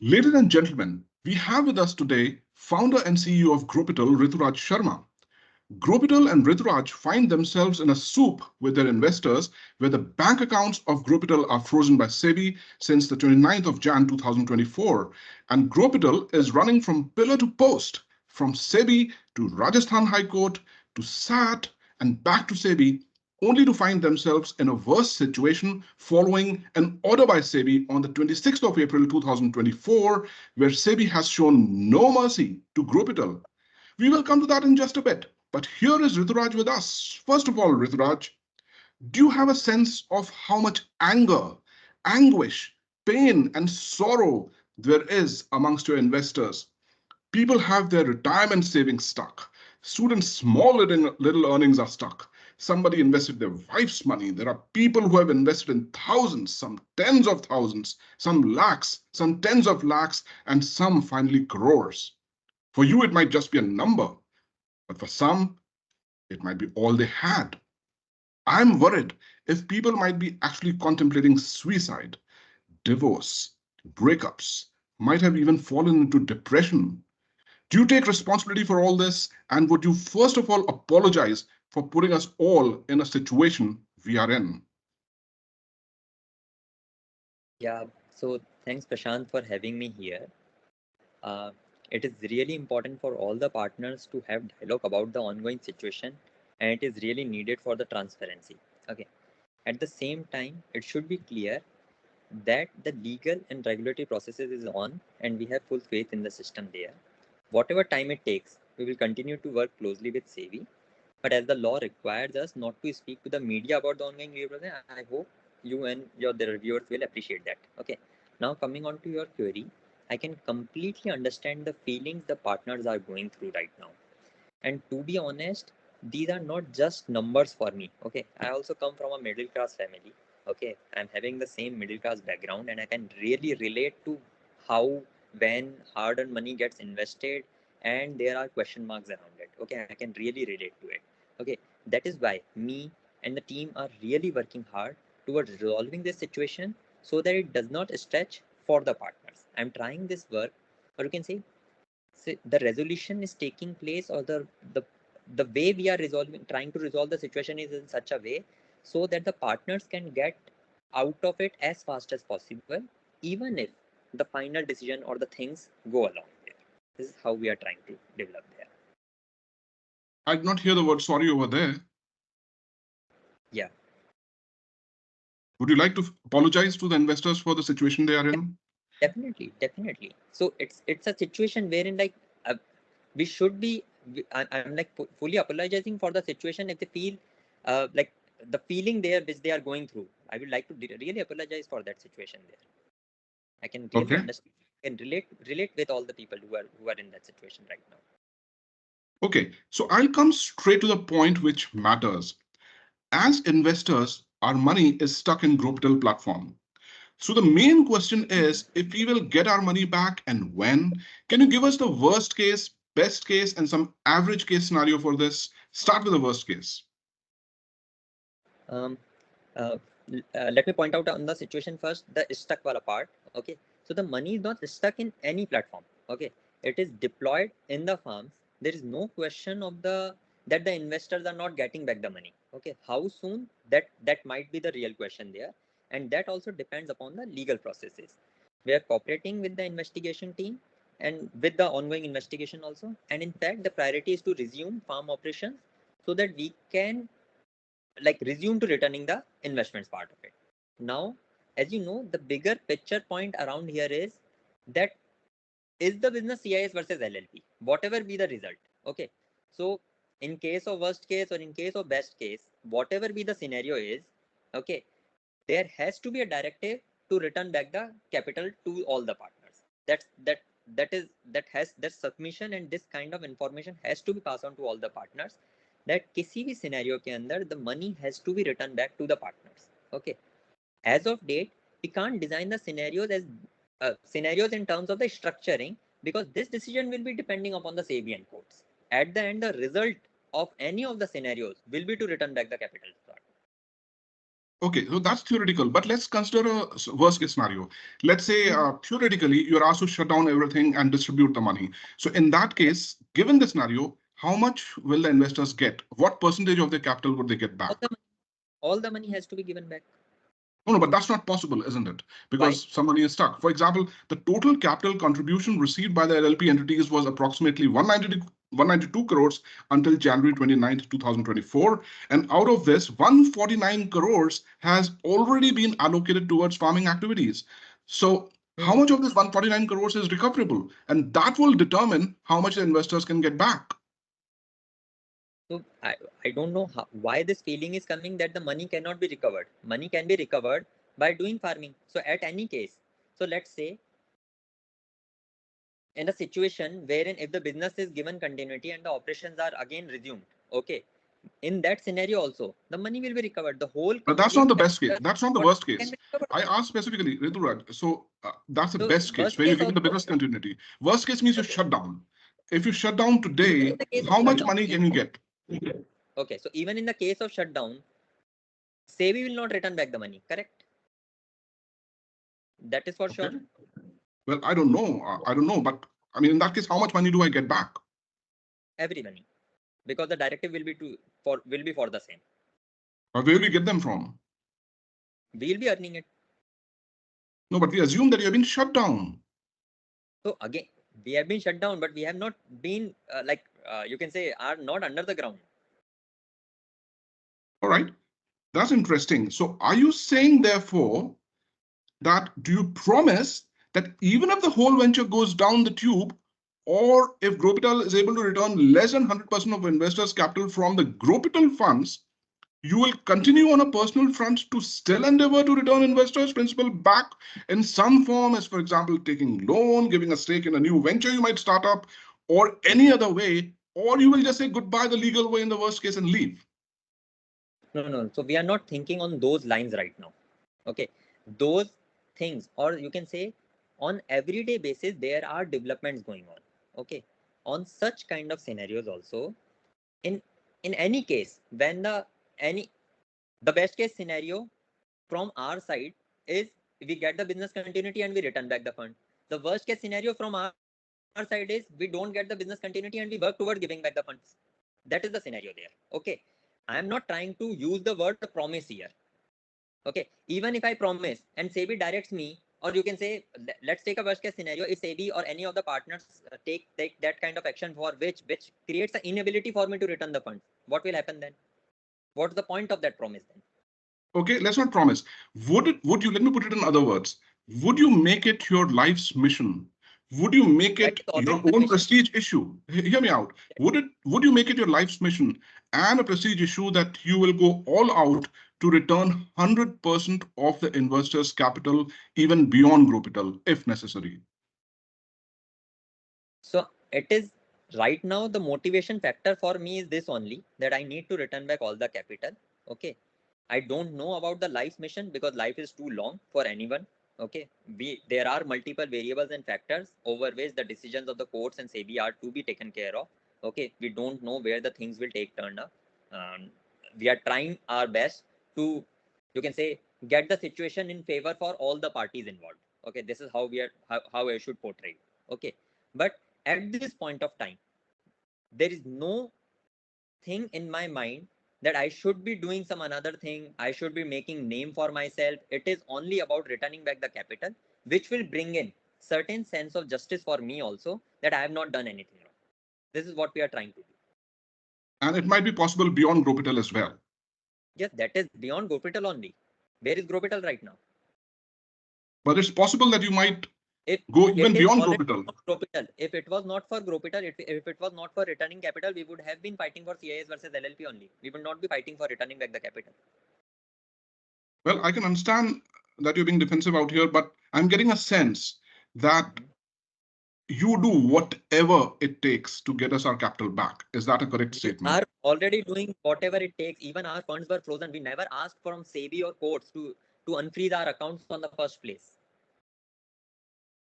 Ladies and gentlemen, we have with us today founder and CEO of Growpital, Rituraj Sharma. Growpital and Rituraj find themselves in a soup with their investors where the bank accounts of Growpital are frozen by Sebi since the 29th of Jan 2024, and Growpital is running from pillar to post, from Sebi to Rajasthan High Court to SAT and back to Sebi, only to find themselves in a worse situation following an order by Sebi on the 26th of April 2024, where Sebi has shown no mercy to Growpital. We will come to that in just a bit. But here is Rituraj with us. First of all, Rituraj, do you have a sense of how much anger, anguish, pain, and sorrow there is amongst your investors? People have their retirement savings stuck. Students' small little earnings are stuck. Somebody invested their wife's money. There are people who have invested in thousands, some tens of thousands, some lakhs, some tens of lakhs, and some finally crores. For you, it might just be a number, but for some, it might be all they had. I'm worried if people might be actually contemplating suicide, divorce, breakups, might have even fallen into depression. Do you take responsibility for all this? And would you first of all apologize for putting us all in a situation we are in? Yeah, so thanks Prashant for having me here. It is really important for all the partners to have dialogue about the ongoing situation, and it is really needed for the transparency. Okay. At the same time, it should be clear that the legal and regulatory processes is on, and we have full faith in the system there. Whatever time it takes, we will continue to work closely with SEBI. But as the law requires us not to speak to the media about the ongoing review process, I hope you and your the reviewers will appreciate that. Okay. Now coming on to your query, I can completely understand the feelings the partners are going through right now. And to be honest, these are not just numbers for me. Okay. I also come from a middle class family. Okay. I'm having the same middle class background, and I can really relate to how when hard earned money gets invested and there are question marks around it. Okay. I can really relate to it. Okay. That is why me and the team are really working hard towards resolving this situation so that it does not stretch for the partners. I'm trying this work, or you can say, the resolution is taking place, or the way we are trying to resolve the situation is in such a way so that the partners can get out of it as fast as possible, even if the final decision or the things go along there. This is how we are trying to develop there. I did not hear the word sorry over there. Yeah, Would you like to apologize to the investors for the situation they are in? definitely. So it's a situation wherein like uh, we should be I'm like fully apologizing for the situation if they feel like the feeling there which they are going through. I would like to really apologize for that situation there. I can really Okay. understand and relate with all the people who are in that situation right now. Okay. So I'll come straight to the point which matters. As investors, our money is stuck in Growpital platform. So the main question is if we will get our money back and when. Can you give us the worst case, best case, and some average case scenario for this? Start with the worst case. um, uh, Let me point out on the situation first, the stuck wala part. Okay, so the money is not stuck in any platform. Okay, it is deployed in the farms. There is no question of the that the investors are not getting back the money. Okay, how soon, that might be the real question there, and that also depends upon the legal processes. We are cooperating with the investigation team and with the ongoing investigation also, and in fact the priority is to resume farm operations so that we can like resume to returning the investments part of it. Now, as you know, the bigger picture point around here is that is the business CIS versus LLP, whatever be the result. Okay. So in case of worst case or in case of best case, whatever be the scenario is, okay, there has to be a directive to return back the capital to all the partners. That submission and this kind of information has to be passed on to all the partners, that किसी भी scenario के अंदर the money has to be returned back to the partners. Okay. As of date, we can't design the scenarios as scenarios in terms of the structuring, because this decision will be depending upon the SEBI and courts. At the end, the result of any of the scenarios will be to return back the capital. Okay, so that's theoretical, but let's consider a worst case scenario. Let's say theoretically you're asked to shut down everything and distribute the money. So in that case, given the scenario, how much will the investors get? What percentage of their capital would they get back? All the money has to be given back. No, but that's not possible, isn't it? Why? Because some money is stuck. For example, the total capital contribution received by the LLP entities was approximately 192 crores until January 29th, 2024. And out of this, 149 crores has already been allocated towards farming activities. So how much of this 149 crores is recoverable? And that will determine how much the investors can get back. So I don't know why this feeling is coming that the money cannot be recovered. Money can be recovered by doing farming. So at any case, so let's say in a situation wherein if the business is given continuity and the operations are again resumed, okay, in that scenario also, the money will be recovered. The whole But that's not complete the best case. capital That's not the what worst can case. be recovered. I asked specifically, Rituraj. So that's the So best case worst where you're case giving the also, business continuity. Worst case means you okay. shut down. If you shut down Even today, in the case of how much shutdown, money can you get? okay, so even in the case of shutdown, Sebi will not return back the money, correct? That is for Okay. sure. Well, I don't know. I don't know. But I mean, in that case, how much money do I get back? Every money, because the directive will be for the same. Or where will you get them from? We'll be earning it. No, but we assume that you have been shut down. So again, we have been shut down, but we have not been you can say are not under the ground. All right. That's interesting. So are you saying, therefore, that do you promise that even if the whole venture goes down the tube, or if Growpital is able to return less than 100% of investors' capital from the Growpital funds, you will continue on a personal front to still endeavor to return investors' principal back in some form, as for example, taking loan, giving a stake in a new venture you might start up, or any other way, or you will just say goodbye the legal way in the worst case and leave? No. So we are not thinking on those lines right now. Okay, those things, or you can say, on everyday basis there are developments going on. Okay, on such kind of scenarios also, in any case, when the best case scenario from our side is we get the business continuity and we return back the fund. The worst case scenario from our side is we don't get the business continuity and we work toward giving back the funds. That is the scenario there. Okay, I am not trying to use the word promise here. Okay, even if I promise and Sebi directs me, or you can say, let's take a worst case scenario. If Sebi or any of the partners take that kind of action for which creates an inability for me to return the funds, what will happen then? What's the point of that promise then? Okay, let's not promise. Would you, let me put it in other words, would you make it your life's mission? Would you make That it is always your my own mission. prestige issue? Hear me out. Would you make it your life's mission and a prestige issue that you will go all out to return 100% of the investors' capital, even beyond Growpital, if necessary? So it is right now the motivation factor for me is this only, that I need to return back all the capital. Okay. I don't know about the life mission because life is too long for anyone. Okay. There are multiple variables and factors over which the decisions of the courts and SEBI are to be taken care of. Okay. We don't know where the things will take turn up. We are trying our best to, you can say, get the situation in favor for all the parties involved. Okay. This is how I should portray. Okay. But at this point of time, there is no thing in my mind that I should be doing some another thing. I should be making name for myself. It is only about returning back the capital, which will bring in certain sense of justice for me also, that I have not done anything wrong. This is what we are trying to do. And it might be possible beyond Growpital as well. Yes, that is beyond Growpital only. Where is Growpital right now? But it's possible that you might If go it even is beyond already Growpital. Growpital, if it was not for Growpital, if it was not for returning capital, we would have been fighting for CIS versus LLP only. We would not be fighting for returning back the capital. Well, I can understand that you're being defensive out here, but I'm getting a sense that you do whatever it takes to get us our capital back. Is that a correct We statement? are already doing whatever it takes. Even our funds were frozen. We never asked from SEBI or courts to unfreeze our accounts on the first place.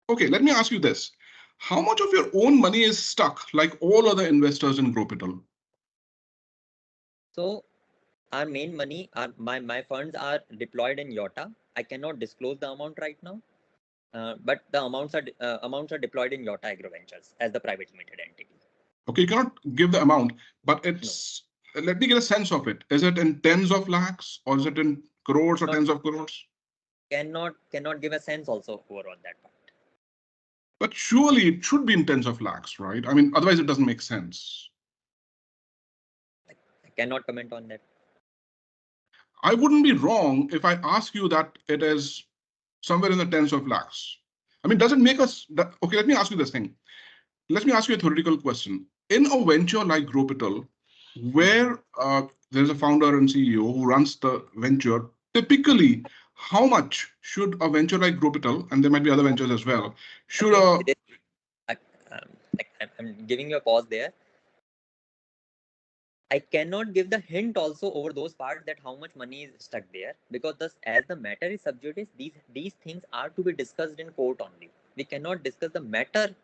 Okay, let me ask you this. How much of your own money is stuck like all other investors in Growpital? So our main money, my funds are deployed in Yota. I cannot disclose the amount right now, but the amounts are deployed in Yota Agro Ventures as the private limited entity. Okay, you cannot give the amount, but No, let me get a sense of it. Is it in tens of lakhs or is it in crores or not tens of crores? cannot give a sense also over on that part. But surely it should be in tens of lakhs, right? I mean, otherwise it doesn't make sense. I cannot comment on that. I wouldn't be wrong if I ask you that it is somewhere in the tens of lakhs. I mean, does it make us okay? Let me ask you this thing. Let me ask you a theoretical question. In a venture like Growpital, where there's a founder and CEO who runs the venture, typically, how much should a venture like Growpital, and there might be other ventures as well, should Okay, a I'm giving you a pause there. I cannot give the hint also over those parts that how much money is stuck there, because as the matter is sub judice, these things are to be discussed in court only. We cannot discuss the matter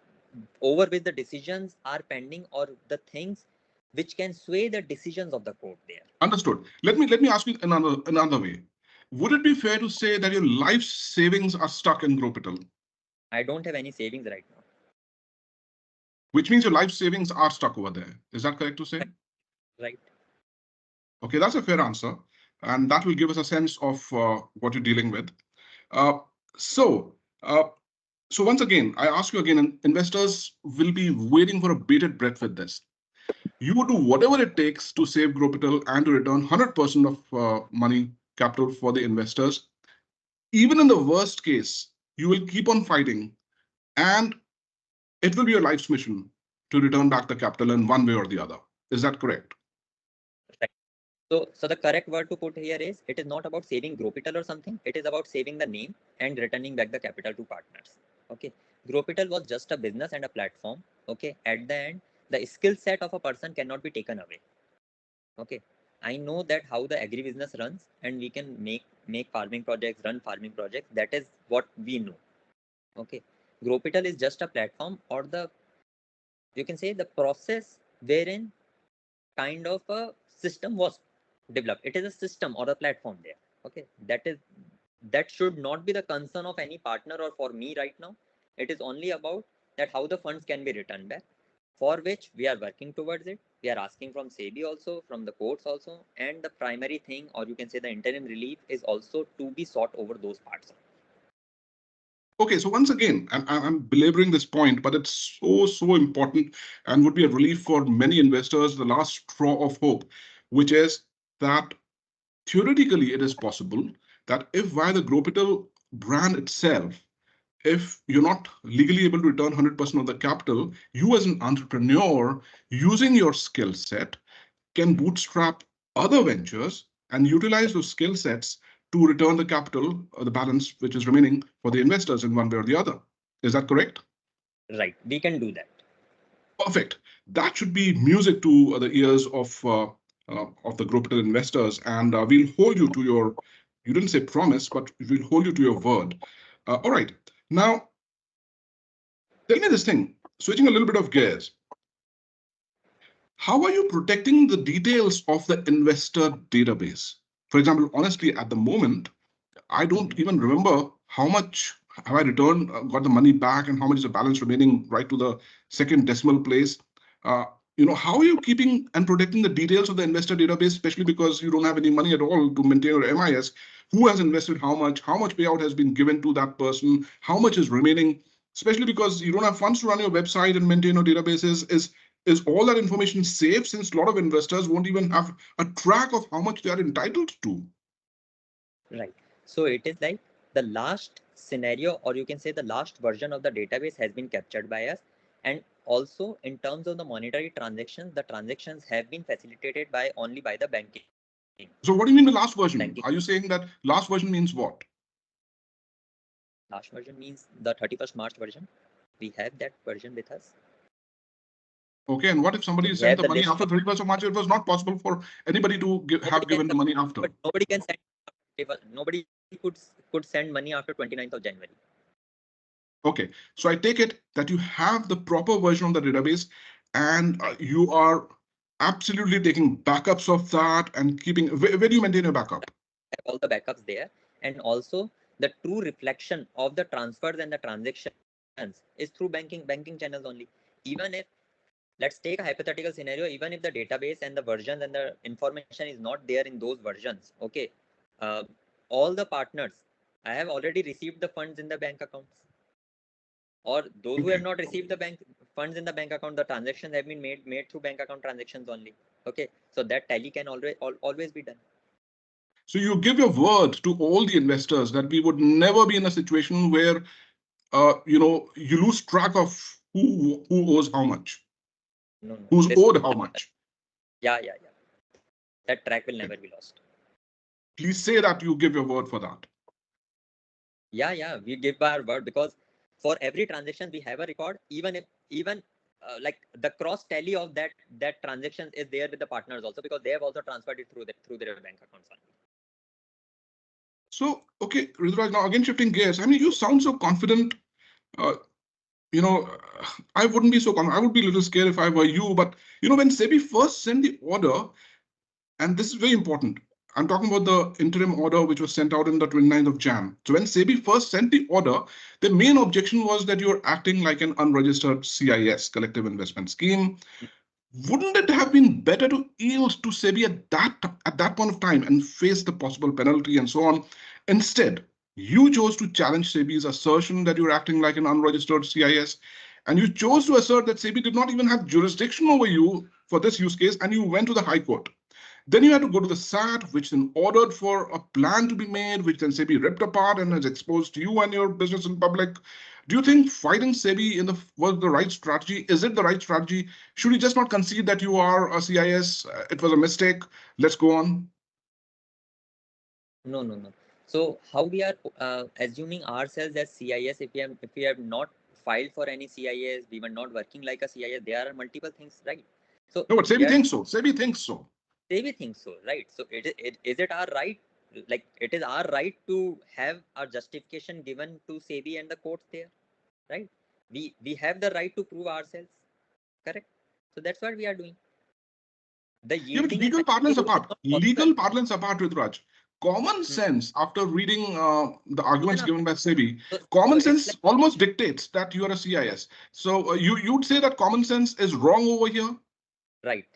over which the decisions are pending or the things which can sway the decisions of the court there. understood? Let me ask you another way. Would it be fair to say that your life savings are stuck in Growpital, I don't have any savings right now. which means your life savings are stuck over there? Is that correct to say? Right. Okay, that's a fair answer, and that will give us a sense of what you're dealing with. Uh, so, uh, so once again, I ask you again, and investors will be waiting for a bated breath with this. You would do whatever it takes to save Growpital and to return 100% of money capital for the investors. Even in the worst case, you will keep on fighting, and it will be your life's mission to return back the capital in one way or the other. Is that correct? Right. So the correct word to put here is, it is not about saving Growpital or something. It is about saving the name and returning back the capital to partners. Okay. Growpital was just a business and a platform. Okay. At the end, the skill set of a person cannot be taken away. Okay. I know that how the agribusiness runs, and we can make farming projects, run farming projects. That is what we know. Okay. Growpital is just a platform, or the, you can say, the process wherein kind of a system was developed. It is a system or a platform there. Okay. That should not be the concern of any partner or for me right now. It is only about that how the funds can be returned back, for which we are working towards it. We are asking from Sebi also, from the courts also, and the primary thing, or you can say the interim relief, is also to be sought over those parts. Okay, so once again, I'm belaboring this point, but it's so important and would be a relief for many investors, the last straw of hope, which is that theoretically it is possible that if via the Growpital brand itself, if you're not legally able to return 100% of the capital, you as an entrepreneur using your skill set can bootstrap other ventures and utilize those skill sets to return the capital or the balance which is remaining for the investors in one way or the other. Is that correct? Right. We can do that. Perfect. That should be music to the ears of the Growpital investors, and we'll hold you to your. You didn't say promise, but we'll hold you to your word. All right. Now, tell me this thing. Switching a little bit of gears. How are you protecting the details of the investor database? For example, honestly, at the moment, I don't even remember how much have I returned, got the money back, and how much is the balance remaining right to the second decimal place. Uh, how are you keeping and protecting the details of the investor database, especially because you don't have any money at all to maintain your MIS? Who has invested how much payout has been given to that person, how much is remaining, especially because you don't have funds to run your website and maintain your databases. Is all that information safe, since a lot of investors won't even have a track of how much they are entitled to? Right. So it is like the last scenario, or you can say the last version of the database has been captured by us. And also in terms of the monetary transactions, the transactions have been facilitated by only by the banking. So what do you mean the last version? Banking. Are you saying that last version means what? Last version means the 31st March version. We have that version with us. Okay, and what if So somebody we sent have the the money list after of 31st of March? It was not possible for anybody to have nobody given the can, money after. but nobody can send, nobody could send money after 29th of January. Okay, so I take it that you have the proper version of the database, and Right. you are absolutely taking backups of that and keeping, where do you maintain your backup? Have all the backups there, and also the true reflection of the transfers and the transactions is through banking channels only. Even if, let's take a hypothetical scenario, even if the database and the versions and the information is not there in those versions, okay, uh, all the partners, I have already received the funds in the bank accounts, or those who have Okay. not received the bank funds in the bank account, the transactions have been made through bank account transactions only. Okay, so that tally can always be done. So you give your word to all the investors that we would never be in a situation where you lose track of who owes how much, No, no, who's this, owed how much. yeah, that track will Okay. never be lost. Please say that you give your word for that. Yeah, we give our word, because for every transaction we have a record, even like the cross tally of that transaction is there with the partners also, because they have also transferred it through their bank accounts only. So, okay, Rituraj, now again shifting gears. I mean, you sound so confident. Uh, you know, I wouldn't be so confident. I would be a little scared if I were you. But, when SEBI first sent the order, and this is very important. I'm talking about the interim order which was sent out on the 29th of Jan. So when SEBI first sent the order, the main objection was that you're acting like an unregistered CIS, collective investment scheme. Wouldn't it have been better to yield to SEBI at that point of time and face the possible penalty and so on? Instead, you chose to challenge SEBI's assertion that you're acting like an unregistered CIS, and you chose to assert that SEBI did not even have jurisdiction over you for this use case, and you went to the High Court. Then you had to go to the SAT, which then ordered for a plan to be made, which then SEBI ripped apart and has exposed you and your business in public. Do you think fighting SEBI was the right strategy? Is it the right strategy? Should you just not concede that you are a CIS? It was a mistake. Let's go on. No. So how we are assuming ourselves as CIS, if we have not filed for any CIS, we were not working like a CIS. There are multiple things, right? So No, but we SEBI are thinks so. SEBI thinks so. we think so, right? So is it our right? Like, it is our right to have our justification given to SEBI and the courts there, right? We have the right to prove ourselves, correct? So that's what we are doing. The Yeah, but yielding and legal penalty parlance route is apart, not possible. legal parlance apart, Rituraj. Common Hmm. sense, after reading the Even arguments after, given by SEBI, so, so common it's sense like, almost dictates that you are a CIS. So you'd say that common sense is wrong over here? right.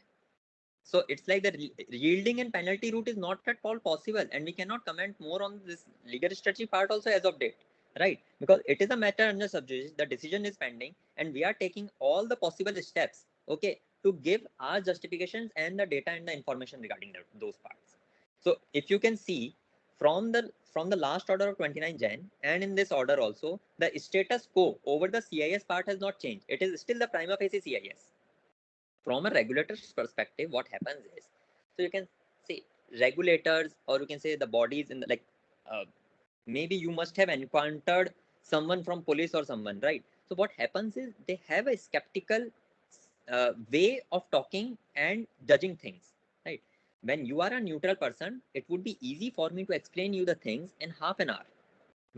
So it's like the yielding and penalty route is not at all possible, and we cannot comment more on this legal strategy part also as of date, right? Because it is a matter under subjudice, the decision is pending, and we are taking all the possible steps, okay, to give our justifications and the data and the information regarding those parts. So if you can see from the last order of 29 Jan, and in this order also, the status quo over the CIS part has not changed. It is still the prima facie CIS. From a regulator's perspective, what happens is, so you can say regulators, or you can say the bodies in the, like, uh, maybe you must have encountered someone from police or someone, right? So what happens is they have a skeptical way of talking and judging things, right? When you are a neutral person, it would be easy for me to explain you the things in half an hour.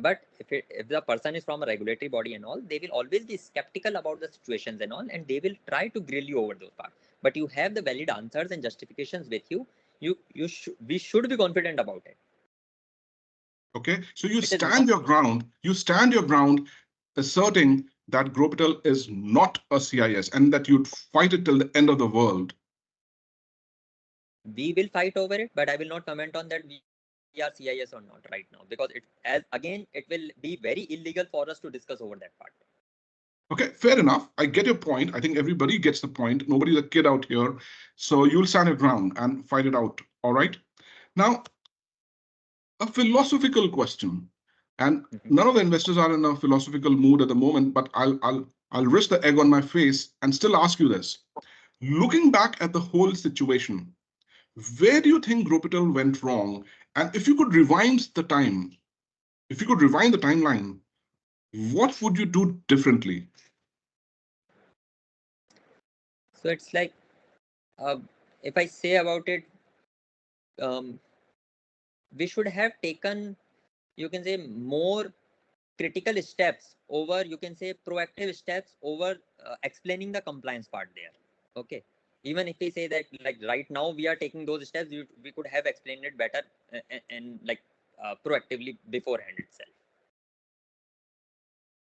But if the person is from a regulatory body and all, they will always be skeptical about the situations and all, and they will try to grill you over those parts. But you have the valid answers and justifications with you. We should be confident about it. Okay, so you It is not. stand your ground. You stand your ground, asserting that Growpital is not a CIS and that you'd fight it till the end of the world. We will fight over it, but I will not comment on that we are CIS or not right now, because it will be very illegal for us to discuss over that part. Okay, fair enough. I get your point. I think everybody gets the point. Nobody's a kid out here. So you'll stand your ground and fight it out. All right. Now, a philosophical question. And Mhm. none of the investors are in a philosophical mood at the moment, but I'll risk the egg on my face and still ask you this. Looking back at the whole situation, where do you think Growpital went wrong? And if you could rewind the time, if you could rewind the timeline, what would you do differently? So it's like, uh, if I say about it, um, we should have taken, you can say, more critical steps over, you can say, proactive steps over explaining the compliance part there. Okay. Even if we say that like right now we are taking those steps, we could have explained it better and like proactively beforehand itself.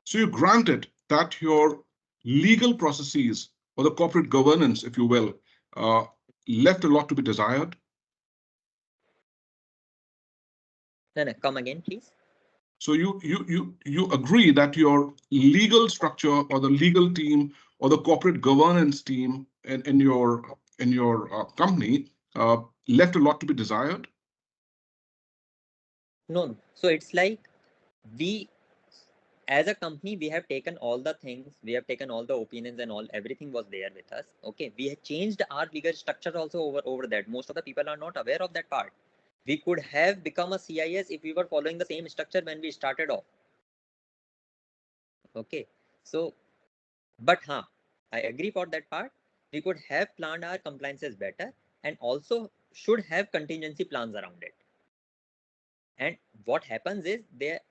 So you granted that your legal processes or the corporate governance, if you will, uh, left a lot to be desired. No, come again, please. So you agree that your legal structure or the legal team or the corporate governance team in your company left a lot to be desired. No, so it's like we as a company we have taken all the things, we have taken all the opinions and all everything was there with us. Okay, we have changed our legal structure also over that. Most of the people are not aware of that part. We could have become a CIS if we were following the same structure when we started off. Okay, so but I agree for that part. We could have planned our compliances better and also should have contingency plans around it. And what happens is there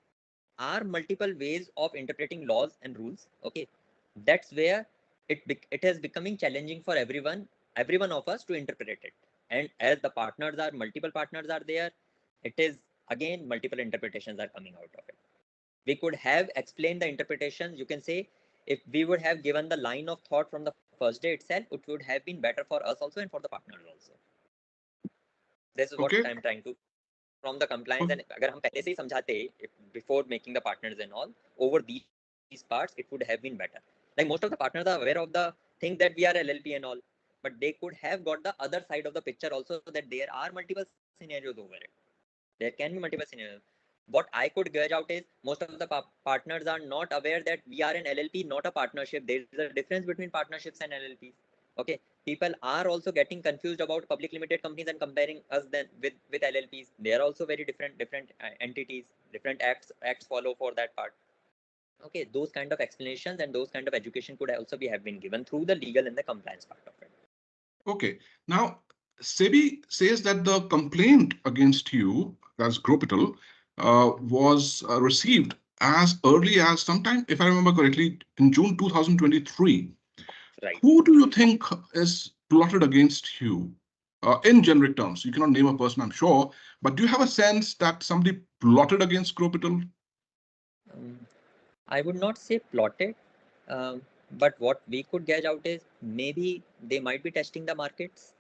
are multiple ways of interpreting laws and rules. Okay, that's where it is becoming challenging for everyone of us to interpret it. And as the partners are multiple partners are there, it is again multiple interpretations are coming out of it. We could have explained the interpretations. You can say if we would have given the line of thought from the first day itself, it would have been better for us also and for the partners also. This is what Okay. I'm trying to from the compliance. And अगर हम पहले से ही समझाते before making the partners and all over these parts, it would have been better. Like most of the partners are aware of the thing that we are LLP and all, but they could have got the other side of the picture also, that there are multiple scenarios over it. There can be multiple scenarios. What I could gauge out is most of the partners are not aware that we are an LLP, not a partnership. There is a difference between partnerships and LLPs. Okay, people are also getting confused about public limited companies and comparing us then with LLPs. They are also very different entities. Different acts follow for that part. Okay, those kind of explanations and those kind of education could also be have been given through the legal and the compliance part of it. Okay. Now, Sebi says that the complaint against you, as Growpital, was received as early as sometime, if I remember correctly, in June 2023. Right. Who do you think is plotted against you? In generic terms, you cannot name a person, I'm sure, but do you have a sense that somebody plotted against Growpital? Um, I would not say plotted, um, but what we could gauge out is maybe they might be testing the markets.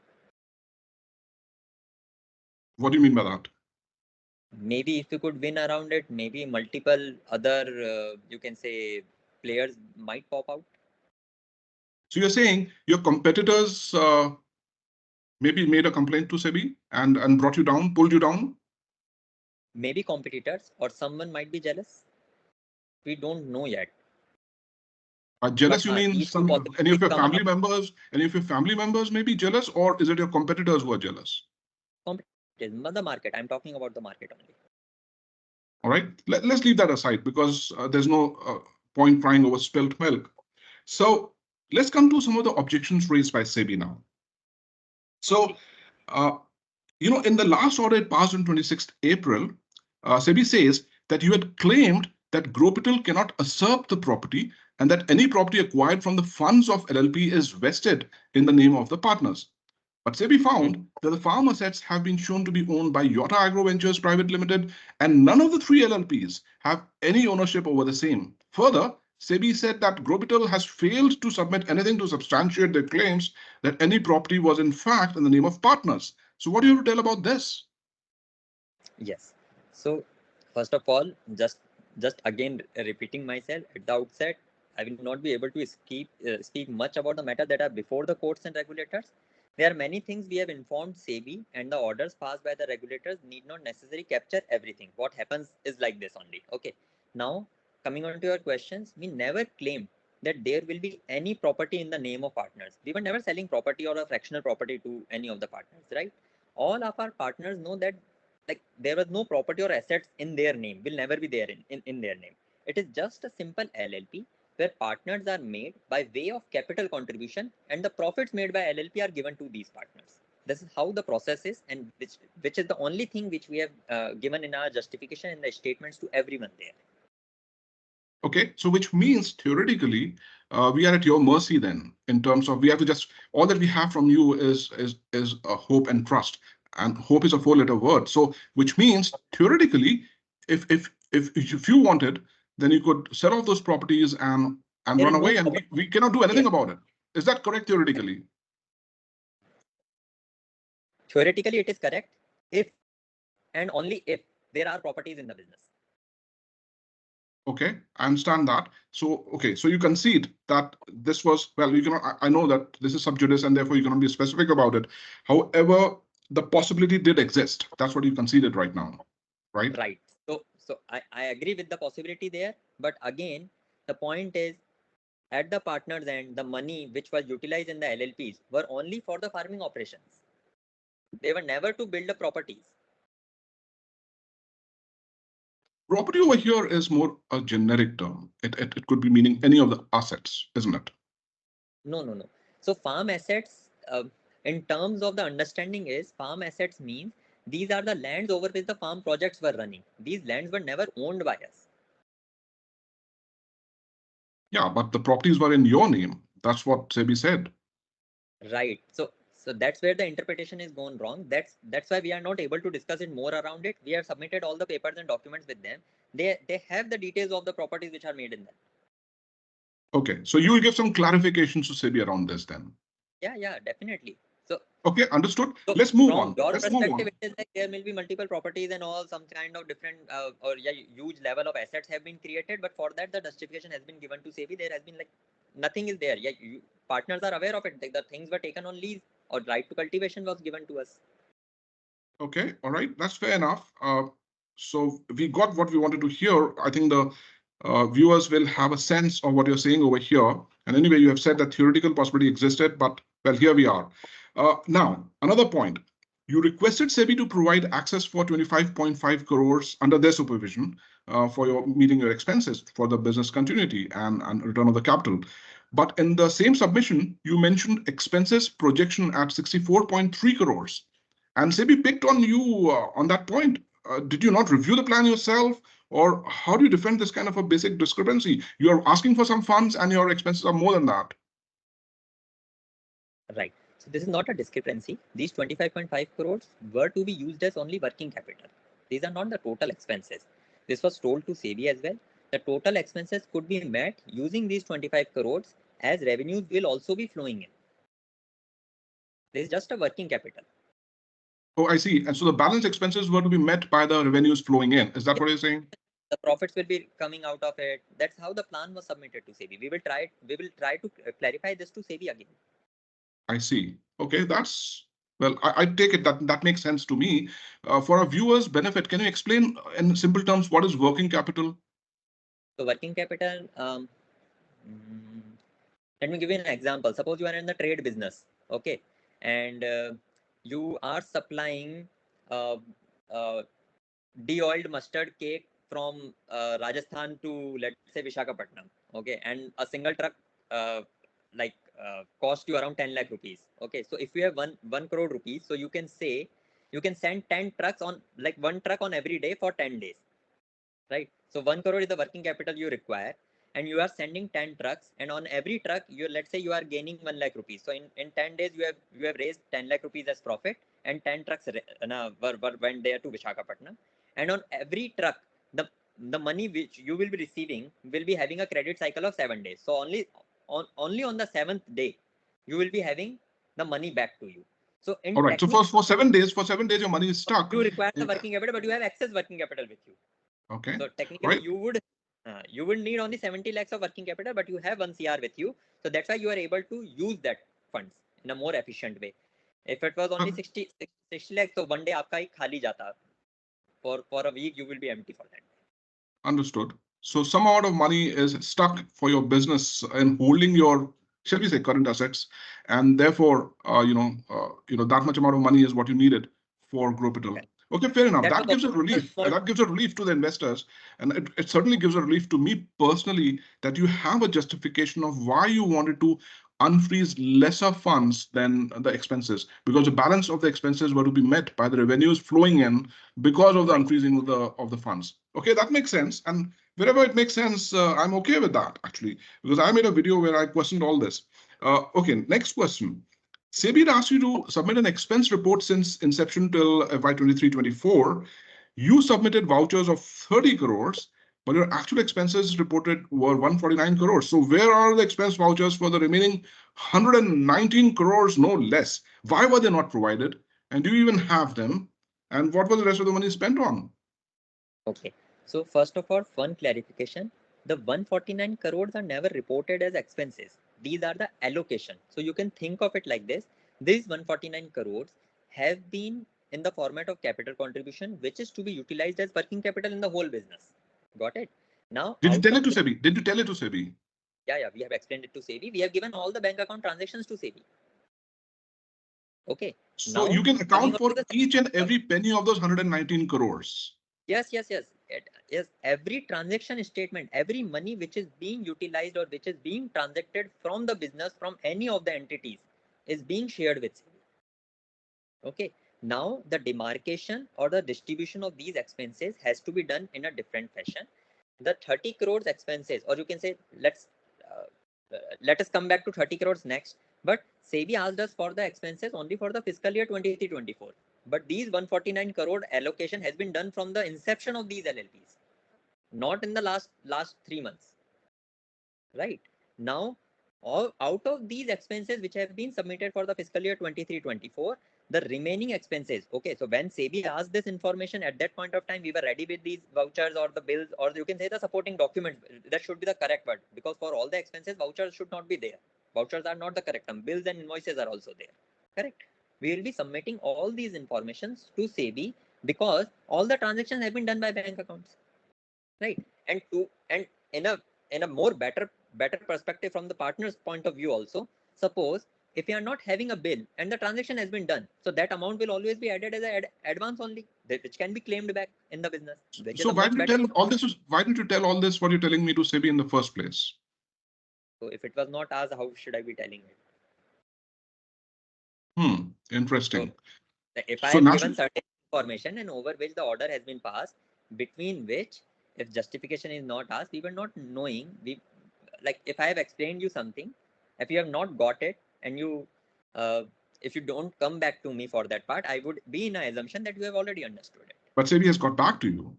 What do you mean by that? Maybe if we could win around it, maybe multiple other, you can say, players might pop out. So you're saying your competitors maybe made a complaint to Sebi and brought you down, pulled you down? Maybe competitors or someone might be jealous. We don't know yet. But Jealous, you mean these two some any of possibilities your come family up. members, any of your family members may be jealous, or is it your competitors who are jealous? Competitors, not the market. I'm talking about the market only. All right, let's leave that aside because there's no point crying over spilt milk. So let's come to some of the objections raised by Sebi now. So, uh, in the last order it passed on 26th April, Sebi says that you had claimed that Growpital cannot usurp the property and that any property acquired from the funds of LLP is vested in the name of the partners. But Sebi found that the farm assets have been shown to be owned by Yota Agro Ventures Private Limited, and none of the three LLPs have any ownership over the same. Further, Sebi said that Growpital has failed to submit anything to substantiate their claims that any property was in fact in the name of partners. So what do you have to tell about this? Yes. So first of all, just again repeating myself at the outset, I will not be able to speak much about the matter that are before the courts and regulators. There are many things we have informed SEBI, and the orders passed by the regulators need not necessarily capture everything. What happens is like this only. Okay. Now, coming on to your questions, we never claimed that there will be any property in the name of partners. We were never selling property or a fractional property to any of the partners, right? All of our partners know that like there was no property or assets in their name, will never be there in their name. It is just a simple LLP where partners are made by way of capital contribution and the profits made by LLP are given to these partners. This is how the process is, and which is the only thing which we have given in our justification and the statements to everyone there. Okay, so which means theoretically, we are at your mercy then, in terms of we have to just, all that we have from you is hope and trust. And hope is a four-letter word. So which means theoretically, if you wanted, then you could sell off those properties and There run is no away, and problem. we cannot do anything Yes, about it. Is that correct theoretically? theoretically it is correct if and only if there are properties in the business. Okay, I understand that. So, okay, so you concede that this was, well, you cannot, I know that this is sub judice and therefore you cannot be specific about it. However, the possibility did exist. That's what you conceded right now, right? Right. So I agree with the possibility there, but again, the point is at the partners end, the money which was utilized in the LLPs were only for the farming operations. They were never to build the properties. Property over here is more a generic term. It could be meaning any of the assets, isn't it? No. So farm assets, in terms of the understanding is farm assets means these are the lands over which the farm projects were running. These lands were never owned by us. Yeah, but the properties were in your name. That's what Sebi said. Right. So that's where the interpretation is gone wrong. That's why we are not able to discuss it more around it. We have submitted all the papers and documents with them. They have the details of the properties which are made in them. Okay, so you will give some clarifications to Sebi around this then. Yeah, definitely. So Okay, understood. So Let's move from on. your Let's move perspective, on. it is like there will be multiple properties and all some kind of different or yeah, huge level of assets have been created. But for that, the justification has been given to Sebi. There has been like nothing is there. Yeah, partners are aware of it. The things were taken on lease or right to cultivation was given to us. Okay, all right, that's fair enough. So we got what we wanted to hear. I think the viewers will have a sense of what you're saying over here. And anyway, you have said that theoretical possibility existed, but well, here we are. Now, another point. You requested Sebi to provide access for 25.5 crores under their supervision for your meeting your expenses for the business continuity and return of the capital. But in the same submission, you mentioned expenses projection at 64.3 crores. And Sebi picked on you on that point. Did you not review the plan yourself? Or how do you defend this kind of a basic discrepancy? You're asking for some funds and your expenses are more than that. Right. So this is not a discrepancy. These 25.5 crores were to be used as only working capital. These are not the total expenses. This was told to Sebi as well. The total expenses could be met using these 25 crores as revenues will also be flowing in. This is just a working capital. Oh, I see. And so the balance expenses were to be met by the revenues flowing in. Is that what you're saying? The profits will be coming out of it. That's how the plan was submitted to Sebi. We will try to clarify this to Sebi again. I see. Okay, that's well, I take it that that makes sense to me. For our viewers' benefit, can you explain in simple terms what is working capital? So working capital, mm, let me give you an example. Suppose you are in the trade business, okay, and you are supplying uh, uh, de-oiled mustard cake from Rajasthan to, let's say, Visakhapatnam, okay, and a single truck uh, like cost you around 10 lakh rupees, okay. So if you have one crore rupees, so you can say you can send 10 trucks on, like one truck on every day for 10 days, right? So 1 crore is the working capital you require, and you are sending 10 trucks, and on every truck, you, let's say you are gaining 1 lakh rupees. So in 10 days, you have raised 10 lakh rupees as profit, and 10 trucks went there to Visakhapatnam. And on every truck, the money which you will be receiving will be having a credit cycle of 7 days. So only on the seventh day, you will be having the money back to you. So in All right. So technique, for 7 days, your money is stuck. you require the working capital, but you have excess working capital with you. Okay. So All technically, right. you would need only 70 lakhs of working capital, but you have 1 CR with you. So that's why you are able to use that funds in a more efficient way. If it was only Uh, 60 lakhs, so one day आपका ही खाली जाता. For a week, you will be empty for that. Understood. So some amount of money is stuck for your business in holding your, shall we say, current assets, and therefore, that much amount of money is what you needed for Growpital. Okay. Okay, fair enough. That That was gives a a relief. small. That gives a relief to the investors, and it certainly gives a relief to me personally that you have a justification of why you wanted to unfreeze lesser funds than the expenses, because the balance of the expenses were to be met by the revenues flowing in because of the Right. unfreezing of the funds. Okay, that makes sense. And Wherever it makes sense, I'm okay with that actually, because I made a video where I questioned all this. Okay, next question. SEBI asked you to submit an expense report since inception till FY 23-24. You submitted vouchers of 30 crores, but your actual expenses reported were 149 crores. So where are the expense vouchers for the remaining 119 crores, no less? Why were they not provided? And do you even have them? And what was the rest of the money spent on? Okay. So first of all, one clarification. The 149 crores are never reported as expenses. These are the allocation. So you can think of it like this. These 149 crores have been in the format of capital contribution, which is to be utilized as working capital in the whole business. Got it? Now, Did you out tell it of to the, SEBI? Did you tell it to SEBI? yeah, we have explained it to Sebi. We have given all the bank account transactions to Sebi. Okay. So you Now, can coming account on to for the each and every penny of those 119 crores. yes. Yes, every transaction statement, every money which is being utilized or which is being transacted from the business from any of the entities is being shared with SEBI. Okay. Now the demarcation or the distribution of these expenses has to be done in a different fashion. The 30 crores expenses, or you can say, let us come back to 30 crores next. But SEBI asked us for the expenses only for the fiscal year 23-24. But these 149 crore allocation has been done from the inception of these LLPs, not in the last 3 months. Right now, all out of these expenses which have been submitted for the fiscal year 23-24, the remaining expenses. Okay, so when SEBI asked this information at that point of time, we were ready with these vouchers or the bills, or you can say the supporting documents. That should be the correct word, because for all the expenses, vouchers should not be there. Vouchers are not the correct term. Bills and invoices are also there. Correct. We will be submitting all these informations to SEBI because all the transactions have been done by bank accounts. Right. And in a more better perspective from the partner's point of view also, suppose if you are not having a bill and the transaction has been done, so that amount will always be added as an advance only, which can be claimed back in the business, which is So a why much did you better. tell all this? Why didn't you tell all this what you're telling me to SEBI in the first place? So if it was not asked, how should I be telling it? So Interesting. if I So have given naturally, certain information and over which the order has been passed, between which if justification is not asked, we were not knowing. We, like, if I have explained you something, if you have not got it, and you uh, if you don't come back to me for that part, I would be in an assumption that you have already understood it. but SEBI has got back to you.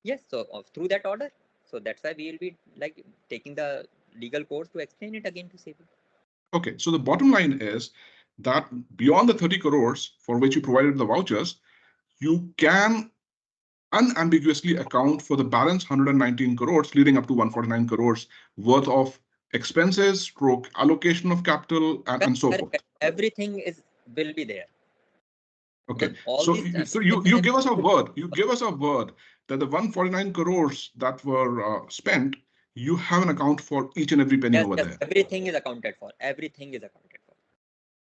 Yes, so through that order, so that's why we will be like taking the legal course to explain it again to SEBI. Okay, so the bottom line is that beyond the 30 crores for which you provided the vouchers, you can unambiguously account for the balance 119 crores leading up to 149 crores worth of expenses, stroke allocation of capital, and so forth. Everything is will be there Okay, because all so these you give us a word. You give us a word that the 149 crores that were spent, you have an account for each and every penny over yes, there. everything is accounted for. Everything is accounted for.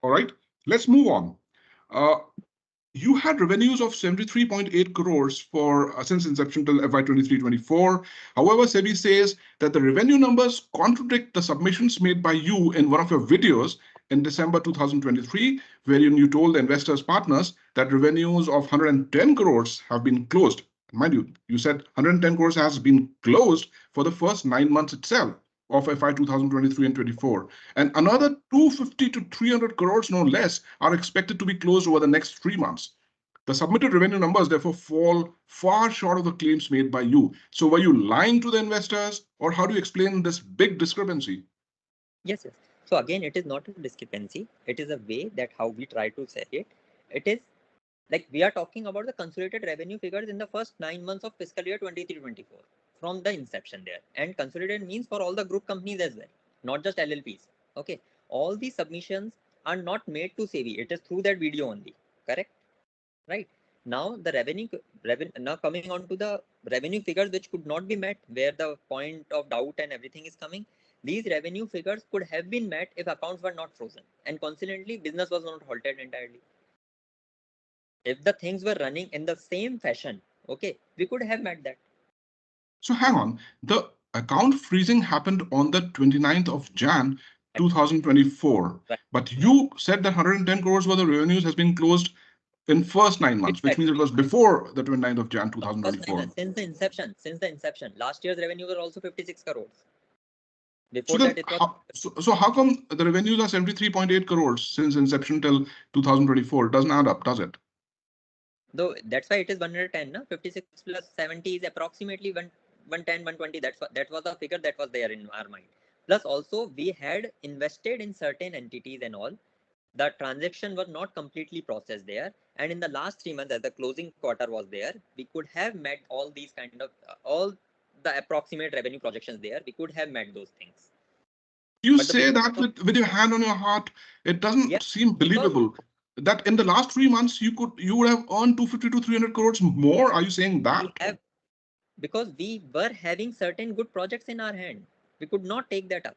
All right, let's move on. Uh, you had revenues of 73.8 crores for since inception till FY 23-24. However, SEBI says that the revenue numbers contradict the submissions made by you in one of your videos in December 2023, wherein you told the investors partners that revenues of 110 crores have been closed. Mind you, you said 110 crores has been closed for the first 9 months itself of FY 2023 and 24. And another 250 to 300 crores, no less, are expected to be closed over the next 3 months. The submitted revenue numbers therefore fall far short of the claims made by you. So were you lying to the investors, or how do you explain this big discrepancy? Yes. So again, it is not a discrepancy. It is a way that how we try to say it. It is like we are talking about the consolidated revenue figures in the first 9 months of fiscal year 23-24 from the inception there. And consolidated means for all the group companies as well, not just LLPs. Okay. All these submissions are not made to SEBI. It is through that video only. Correct? Right. Now the revenue now coming on to the revenue figures which could not be met, where the point of doubt and everything is coming. These revenue figures could have been met if accounts were not frozen, and consequently business was not halted entirely. If the things were running in the same fashion, okay, we could have met that. So hang on, the account freezing happened on the 29th of Jan 2024, Right. but you said that 110 crores worth of revenues has been closed in first 9 months, which means it Exactly. was before the 29th of Jan First 9 2024. months, since the inception. Last year's revenue were also 56 crores. So Before then, that, it was so how come the revenues are 73.8 crores since inception till 2024? It doesn't add up, does it? though that's why it is 110. No? 56 plus 70 is approximately 110, 120. That was the figure that was there in our mind. Plus, also we had invested in certain entities and all. The transaction was not completely processed there, and in the last 3 months, as the closing quarter was there, we could have met all these kind of all the approximate revenue projections there. We could have met those things. You But the say business that with your hand on your heart, it yeah, doesn't seem because believable that in the last 3 months you would have earned 250 to 300 crores more. Are you saying we that? have because we were having certain good projects in our hand. We could not take that up.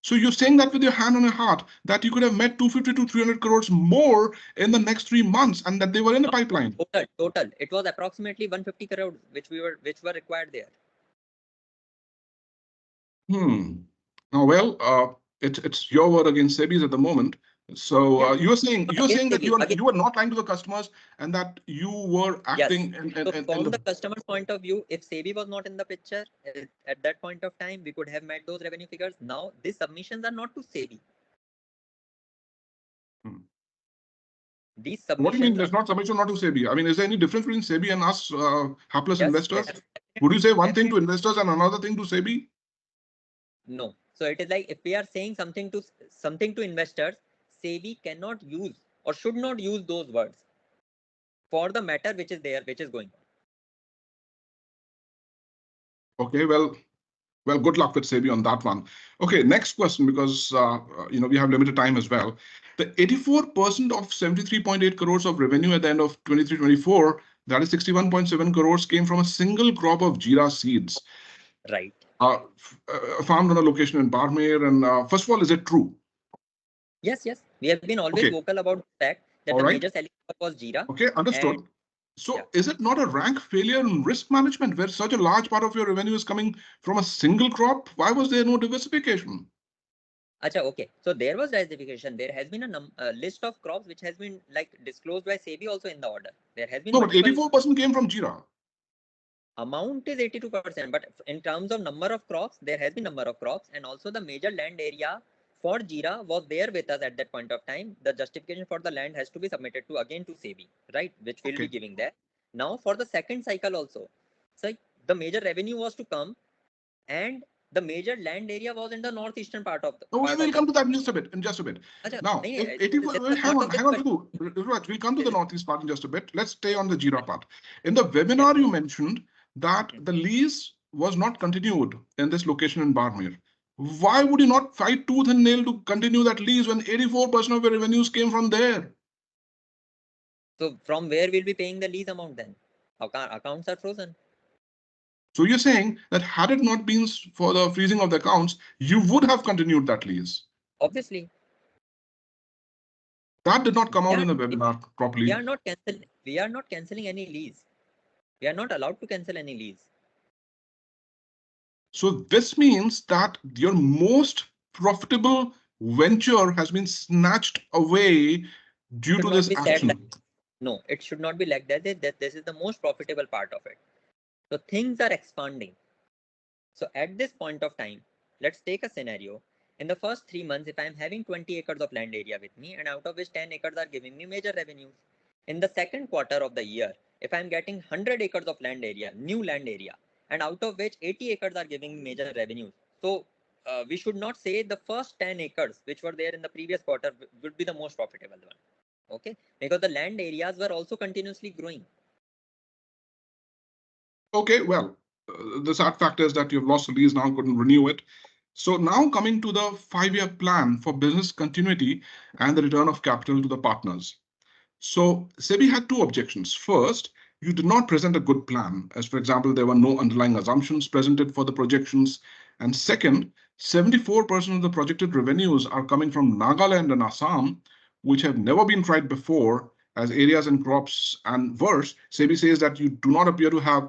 So you're saying that with your hand on your heart that you could have met 250 to 300 crores more in the next 3 months and that they were in the Not pipeline. total. It was approximately 150 crores which were required there. Now, well, it's your word against Sebi's at the moment. So Yeah, you're saying that again, you were not lying to the customers and that you were yes. acting So in from the. the customer's point of view, if Sebi was not in the picture at that point of time, we could have met those revenue figures. Now these submissions are not to Sebi. Hmm. These What do you mean submissions are there's not submission not to Sebi? I mean, is there any difference between Sebi and us hapless yes, investors? Would you say one thing to definitely investors and another thing to Sebi? no. So it is like if we are saying something to investors, Sebi cannot use or should not use those words for the matter which is there, which is going on. Okay, well, good luck with Sebi on that one. Okay, next question, because we have limited time as well. The 84% of 73.8 crores of revenue at the end of 23-24, that is 61.7 crores, came from a single crop of Jeera seeds, Right. farmed on a location in Barmer. And first of all, is it true? Yes, yes. We have been always Okay, vocal about the fact that all the right. major selling crop was Jeera. Okay, And understood. yeah. So is it not a rank failure in risk management where such a large part of your revenue is coming from a single crop? Why was there no diversification? Acha, okay. So there was diversification. There has been a list of crops which has been like disclosed by Sebi also in the order. There has been No, but multiple 84% came from Jeera. amount is 82%, but in terms of number of crops, there has been number of crops, and also the major land area for Jeera was there with us at that point of time. The justification for the land has to be submitted to again to Sebi, right? Which we'll be Okay. giving there. Now for the second cycle also, so the major revenue was to come, and the major land area was in the northeastern part of the No, we part will of the. come to that in just a bit. Acha, Now, nahi, if nahi, 84, that's well, the hang part on, of this question. Raghu. Rituraj, we'll come to the Is northeast part in just a bit. Let's stay on the Jeera part. In the yeah. webinar, you mentioned that the lease was not continued in this location in Barmer. Why would you not fight tooth and nail to continue that lease when 84% of your revenues came from there? So from where we'll be paying the lease amount then? Accounts are frozen. So you're saying that had it not been for the freezing of the accounts, you would have continued that lease. Obviously, That did not come we out are in the webinar we properly. are not canceling. We are not canceling any lease. We are not allowed to cancel any lease. So this means that your most profitable venture has been snatched away due Should to not this be said like action. no. It should not be like that. That this is the most profitable part of it. So things are expanding. So at this point of time, let's take a scenario. In the first 3 months, if I'm having 20 acres of land area with me, and out of which 10 acres are giving me major revenues. In the second quarter of the year, if I'm getting 100 acres of land area, new land area, and out of which 80 acres are giving me major revenues. So we should not say the first 10 acres, which were there in the previous quarter, would be the most profitable one. Okay, because the land areas were also continuously growing. Okay, well, the sad fact is that you've lost the lease now, couldn't renew it. So now coming to the 5-year plan for business continuity and the return of capital to the partners. So SEBI had two objections. First, you did not present a good plan, as for example, there were no underlying assumptions presented for the projections. And second, 74% of the projected revenues are coming from Nagaland and Assam, which have never been tried before as areas and crops. And worse, SEBI says that you do not appear to have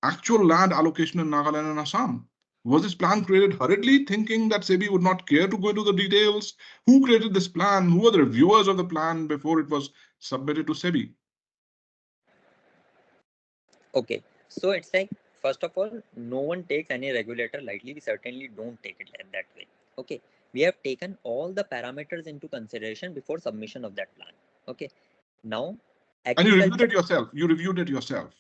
actual land allocation in Nagaland and Assam. Was this plan created hurriedly, thinking that Sebi would not care to go into the details? Who created this plan? Who were the reviewers of the plan before it was submitted to Sebi? Okay, so it's like, first of all, no one takes any regulator lightly. We certainly don't take it like that way. Okay, we have taken all the parameters into consideration before submission of that plan. Okay, now And you reviewed agriculture. it yourself. You reviewed it yourself.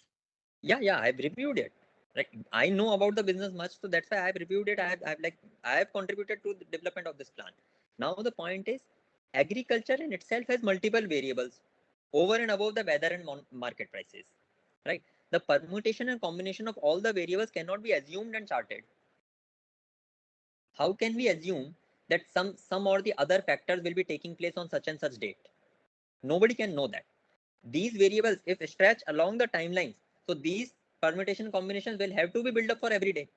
Yeah, I've reviewed it. Like, I know about the business much, so that's why I've reviewed it. I've contributed to the development of this plan. Now the point is, agriculture in itself has multiple variables over and above the weather and market prices, right? The permutation and combination of all the variables cannot be assumed and charted. How can we assume that some or the other factors will be taking place on such and such date? Nobody can know that. These variables, if stretched along the timelines, so these permutation combinations will have to be built up for every day.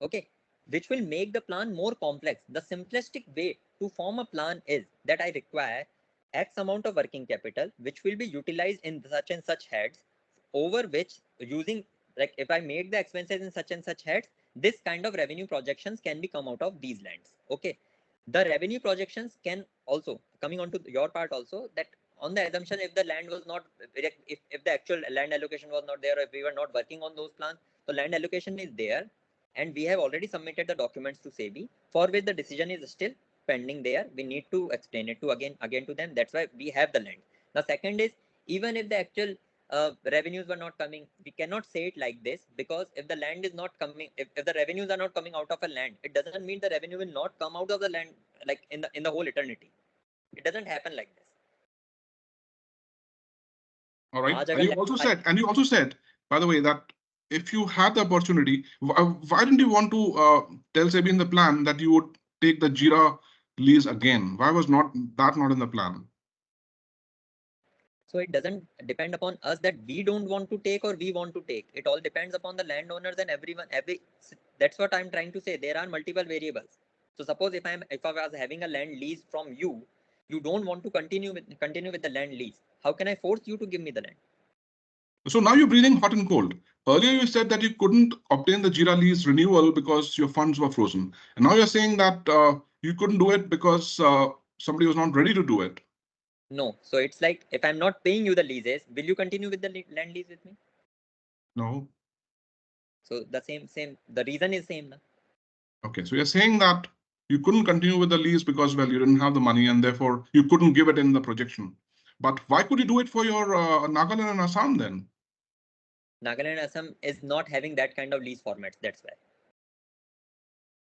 Okay, which will make the plan more complex. The simplistic way to form a plan is that I require X amount of working capital, which will be utilized in such and such heads, over which, using, like, if I make the expenses in such and such heads, this kind of revenue projections can be come out of these lands. Okay, the revenue projections can also, coming on to your part also, that on the assumption if the land was not, if the actual land allocation was not there, or if we were not working on those plans, so land allocation is there, and we have already submitted the documents to SEBI, for which the decision is still pending there. We need to explain it to again to them. That's why we have the land. The second is, even if the actual revenues were not coming, we cannot say it like this, because if the land is not coming, if the revenues are not coming out of a land, it doesn't mean the revenue will not come out of the land, like in the whole eternity. It doesn't happen like this. All right. आज And अगर you also said, by the way, that if you had the opportunity, why didn't you want to tell Sebi in the plan that you would take the Jira lease again? Why was not in the plan? So it doesn't depend upon us that we don't want to take or we want to take. It all depends upon the landowners and everyone. That's what I'm trying to say. There are multiple variables. So suppose if I was having a land lease from you, you don't want to continue with the land lease. How can I force you to give me the land? So now you're breathing hot and cold. Earlier you said that you couldn't obtain the Jira lease renewal because your funds were frozen, and now you're saying that you couldn't do it because somebody was not ready to do it. No. So it's like, if I'm not paying you the leases, will you continue with the land lease with me? No. So the same. The reason is same. Na? Okay, so you're saying that you couldn't continue with the lease because, well, you didn't have the money and therefore you couldn't give it in the projection. But why could you do it for your Nagaland and Assam then? Nagaland and Assam is not having that kind of lease formats. That's why.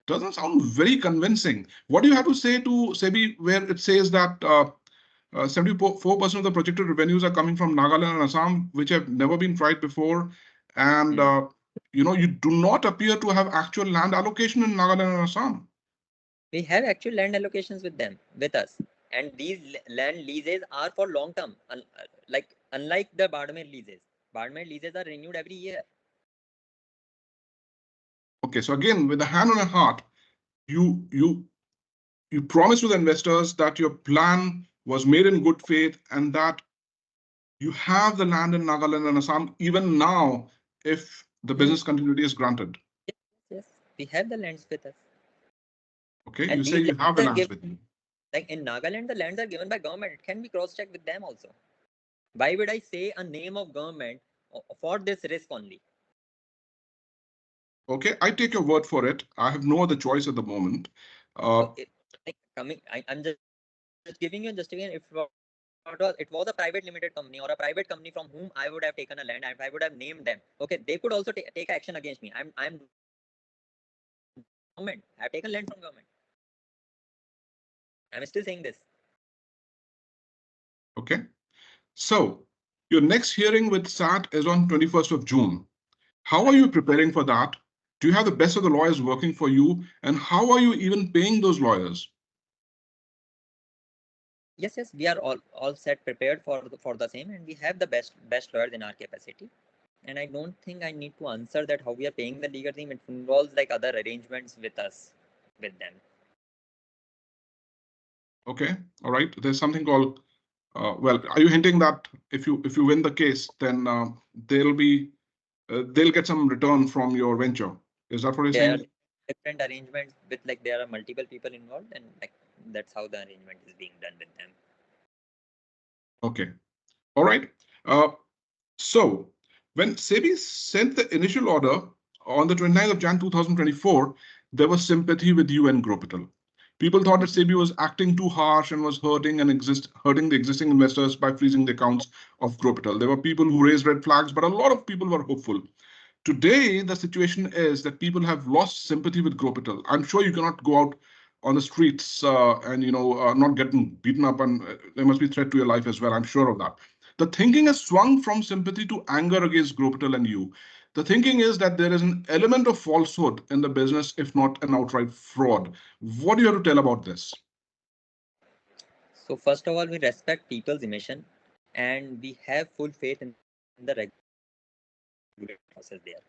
Doesn't sound very convincing. What do you have to say to Sebi where it says that 74% of the projected revenues are coming from Nagaland and Assam, which have never been tried before, and you do not appear to have actual land allocation in Nagaland and Assam. We have actual land allocations with us, and these land leases are for long term, like unlike the Bardmer leases. Bardmer leases are renewed every year. Okay, so again, with a hand on your heart, you promise to the investors that your plan was made in good faith and that you have the land in Nagaland and Assam even now if the Yes, business continuity is granted. yes, we have the lands with us, Okay, and you say these you have lands the are lands given, with you. like in Nagaland, the lands are given by government. It can be cross-checked with them also. Why would I say a name of government for this risk only? Okay, I take your word for it. I have no other choice at the moment. Uh, So I'm just giving you justification. It was a private limited company or a private company from whom I would have taken a land, I would have named them. Okay, they could also take action against me. I'm government. I've taken land from government. I'm still saying this. okay, so your next hearing with SAT is on 21st of June. How are Right. you preparing for that? Do you have the best of the lawyers working for you? And how are you even paying those lawyers? Yes, we are all set prepared for the same, and we have the best lawyers in our capacity. And I don't think I need to answer that how we are paying the legal team. It involves like other arrangements with us, with them. Okay, all right. There's something called, well, are you hinting that if you win the case, then they'll get some return from your venture? Is that what you're There are saying? different arrangements with like there are multiple people involved, and like that's how the arrangement is being done with them. Okay. All right. Uh, so when SEBI sent the initial order on the 29th of Jan 2024, there was sympathy with you and Growpital. People thought that Mhm. SEBI was acting too harsh and was hurting the existing investors by freezing the accounts of Growpital. There were people who raised red flags, but a lot of people were hopeful. Today, the situation is that people have lost sympathy with Growpital. I'm sure you cannot go out on the streets and not getting beaten up, and there must be threat to your life as well. I'm sure of that. The thinking has swung from sympathy to anger against Growpital and you. The thinking is that there is an element of falsehood in the business, if not an outright fraud. What do you have to tell about this? So first of all, we respect people's emotion, and we have full faith in the regulatory process there.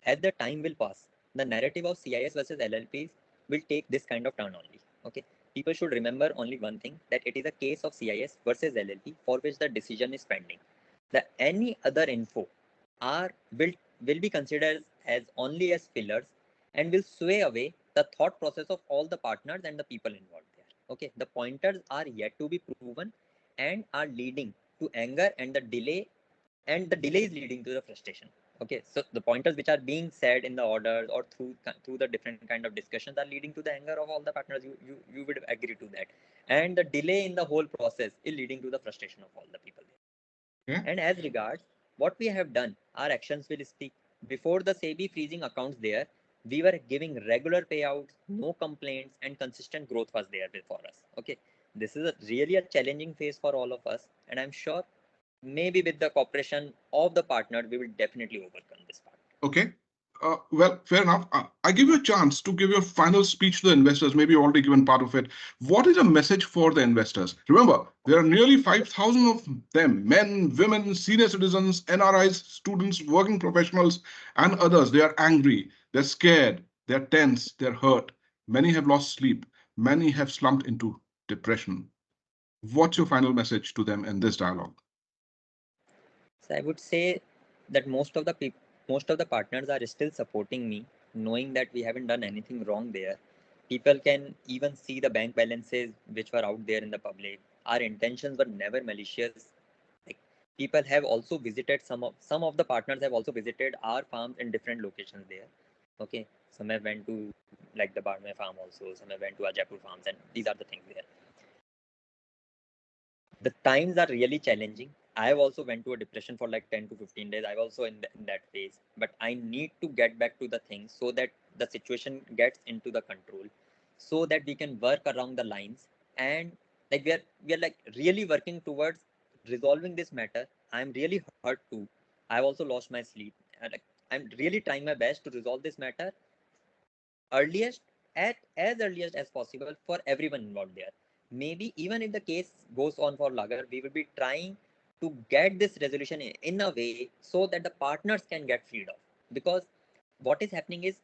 As the time will pass, the narrative of CIS versus LLPs will take this kind of turn only. Okay, people should remember only one thing, that it is a case of CIS versus LLP for which the decision is pending. The any other info are will be considered as only as fillers and will sway away the thought process of all the partners and the people involved there. Okay, the pointers are yet to be proven and are leading to anger and the delay, and the delay is leading to the frustration. Okay, so the pointers which are being said in the orders or through the different kind of discussions are leading to the anger of all the partners. You would agree to that, and the delay in the whole process is leading to the frustration of all the people. Okay. And as regards what we have done, our actions will speak. Before the SEBI freezing accounts there, we were giving regular payouts, no complaints, and consistent growth was there before us. Okay, this is really a challenging phase for all of us, and I'm sure maybe with the cooperation of the partner, we will definitely overcome this part. Okay. Well, fair enough. I give you a chance to give your final speech to the investors. Maybe you've already given part of it. What is a message for the investors? Remember, there are nearly 5,000 of them, men, women, senior citizens, NRIs, students, working professionals, and others. They are angry, they're scared, they're tense, they're hurt. Many have lost sleep. Many have slumped into depression. What's your final message to them in this dialogue? So I would say that most of the partners are still supporting me, knowing that we haven't done anything wrong there. People can even see the bank balances which were out there in the public. Our intentions were never malicious. Like people have also visited some of the partners have also visited our farms in different locations there. Okay, some have went to like the Barme farm also. Some have went to our Jaipur farms, and these are the things there. The times are really challenging. I have also went to a depression for like 10 to 15 days. I'm also in that phase, but I need to get back to the things so that the situation gets into the control, so that we can work around the lines, and like we are like really working towards resolving this matter. I'm really hurt too. I've also lost my sleep, and like I'm really trying my best to resolve this matter earliest at as earliest as possible for everyone involved there. Maybe even if the case goes on for longer, we will be trying to get this resolution in a way so that the partners can get freed off. Because what is happening is,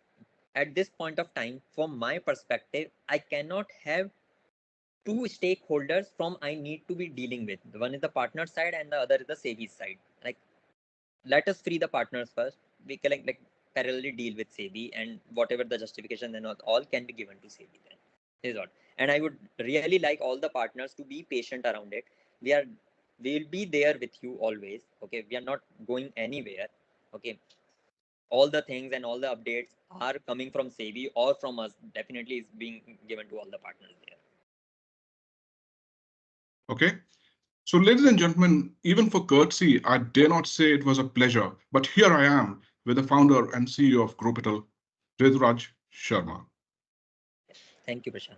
at this point of time, from my perspective, I cannot have two stakeholders from I need to be dealing with. One is the partner side and the other is the SEBI side. Like let us free the partners first. We can like parallelly deal with SEBI, and whatever the justification and all can be given to SEBI then. Is what. And I would really like all the partners to be patient around it. We are we'll be there with you always. Okay. We are not going anywhere. Okay. All the things and all the updates are coming from SEBI or from us. Definitely is being given to all the partners there. Okay. So, ladies and gentlemen, even for courtesy, I dare not say it was a pleasure, but here I am with the founder and CEO of Growpital, Rituraj Sharma. Thank you, Prashant.